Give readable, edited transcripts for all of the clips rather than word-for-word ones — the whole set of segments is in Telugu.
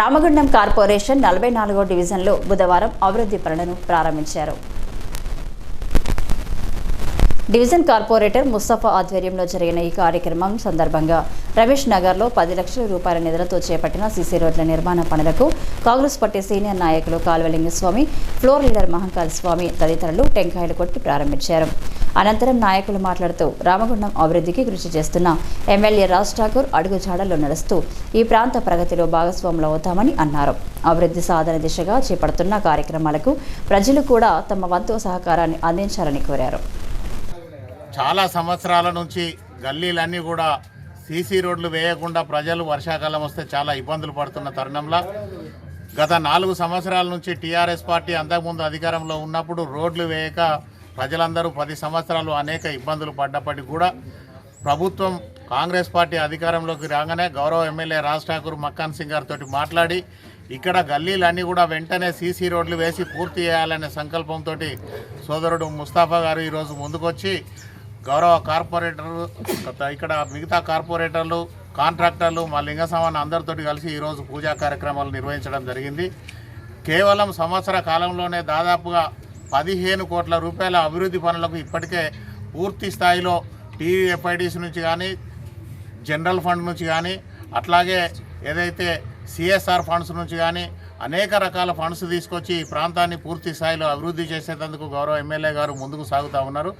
రామగుండం కార్పొరేషన్ 44వ డివిజన్లో బుధవారం అభివృద్ధి పనులను ప్రారంభించారు. డివిజన్ కార్పొరేటర్ ముస్తఫా ఆధ్వర్యంలో జరిగిన ఈ కార్యక్రమం సందర్భంగా రమేష్ నగర్లో 10 లక్షల రూపాయల నిధులతో చేపట్టిన సీసీ రోడ్ల నిర్మాణ పనులకు కాంగ్రెస్ పార్టీ సీనియర్ నాయకులు కాల్వలింగస్వామి, ఫ్లోర్ లీడర్ మహంకాళ స్వామి తదితరులు టెంకాయలు కొట్టి ప్రారంభించారు. అనంతరం నాయకులు మాట్లాడుతూ రామగుండం అభివృద్ధికి కృషి చేస్తున్న ఎమ్మెల్యే రాజ్ ఠాకూర్ అడుగుజాడల్లో నడుస్తూ ఈ ప్రాంత ప్రగతిలో భాగస్వాములు అవుతామని అన్నారు. అభివృద్ధి సాధన దిశగా చేపడుతున్న కార్యక్రమాలకు ప్రజలు కూడా తమ వంతు సహకారాన్ని అందించాలని కోరారు. చాలా సంవత్సరాల నుంచి గల్లీలన్నీ కూడా సీసీ రోడ్లు వేయకుండా ప్రజలు వర్షాకాలం వస్తే చాలా ఇబ్బందులు పడుతున్న తరుణంలో గత 4 సంవత్సరాల నుంచి టీఆర్ఎస్ పార్టీ అంతకుముందు అధికారంలో ఉన్నప్పుడు రోడ్లు వేయక ప్రజలందరూ 10 సంవత్సరాలు అనేక ఇబ్బందులు పడ్డప్పటికీ కూడా ప్రభుత్వం కాంగ్రెస్ పార్టీ అధికారంలోకి రాగానే గౌరవ ఎమ్మెల్యే రాజ్ ఠాకూర్ మక్కాన్ సింగ్ గారితో మాట్లాడి ఇక్కడ గల్లీలన్నీ కూడా వెంటనే సీసీ రోడ్లు వేసి పూర్తి చేయాలనే సంకల్పంతో సోదరుడు ముస్తాఫా గారు ఈరోజు ముందుకొచ్చి గౌరవ కార్పొరేటర్లు ఇక్కడ మిగతా కార్పొరేటర్లు కాంట్రాక్టర్లు మా లింగసమాన అందరితోటి కలిసి ఈరోజు పూజా కార్యక్రమాలు నిర్వహించడం జరిగింది. కేవలం సంవత్సర కాలంలోనే దాదాపుగా 15 కోట్ల రూపాయల అభివృద్ధి పనులకు ఇప్పటికే పూర్తి స్థాయిలో టీఎఫ్ఐడిసి నుంచి కానీ జనరల్ ఫండ్ నుంచి కానీ అట్లాగే ఏదైతే సిఎస్ఆర్ ఫండ్స్ నుంచి కానీ అనేక రకాల ఫండ్స్ తీసుకొచ్చి ఈ ప్రాంతాన్ని పూర్తి స్థాయిలో అభివృద్ధి చేసేందుకు గౌరవ ఎమ్మెల్యే గారు ముందుకు సాగుతూ ఉన్నారు.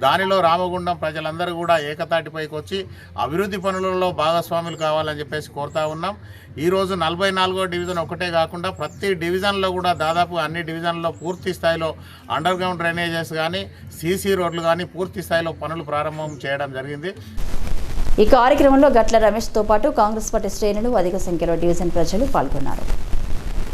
దానిలో రామగుండం ప్రజలందరూ కూడా ఏకతాటిపైకి వచ్చి అభివృద్ధి పనులలో భాగస్వాములు కావాలని చెప్పేసి కోరుతా ఉన్నాం. ఈరోజు 44వ డివిజన్ ఒకటే కాకుండా ప్రతి డివిజన్లో కూడా దాదాపు అన్ని డివిజన్లలో పూర్తి స్థాయిలో అండర్ గ్రౌండ్ డ్రైనేజెస్ కానీ సీసీ రోడ్లు కానీ పూర్తి స్థాయిలో పనులు ప్రారంభం చేయడం జరిగింది. ఈ కార్యక్రమంలో గట్ల రమేష్తో పాటు కాంగ్రెస్ పార్టీ శ్రేణులు అధిక సంఖ్యలో డివిజన్ ప్రజలు పాల్గొన్నారు.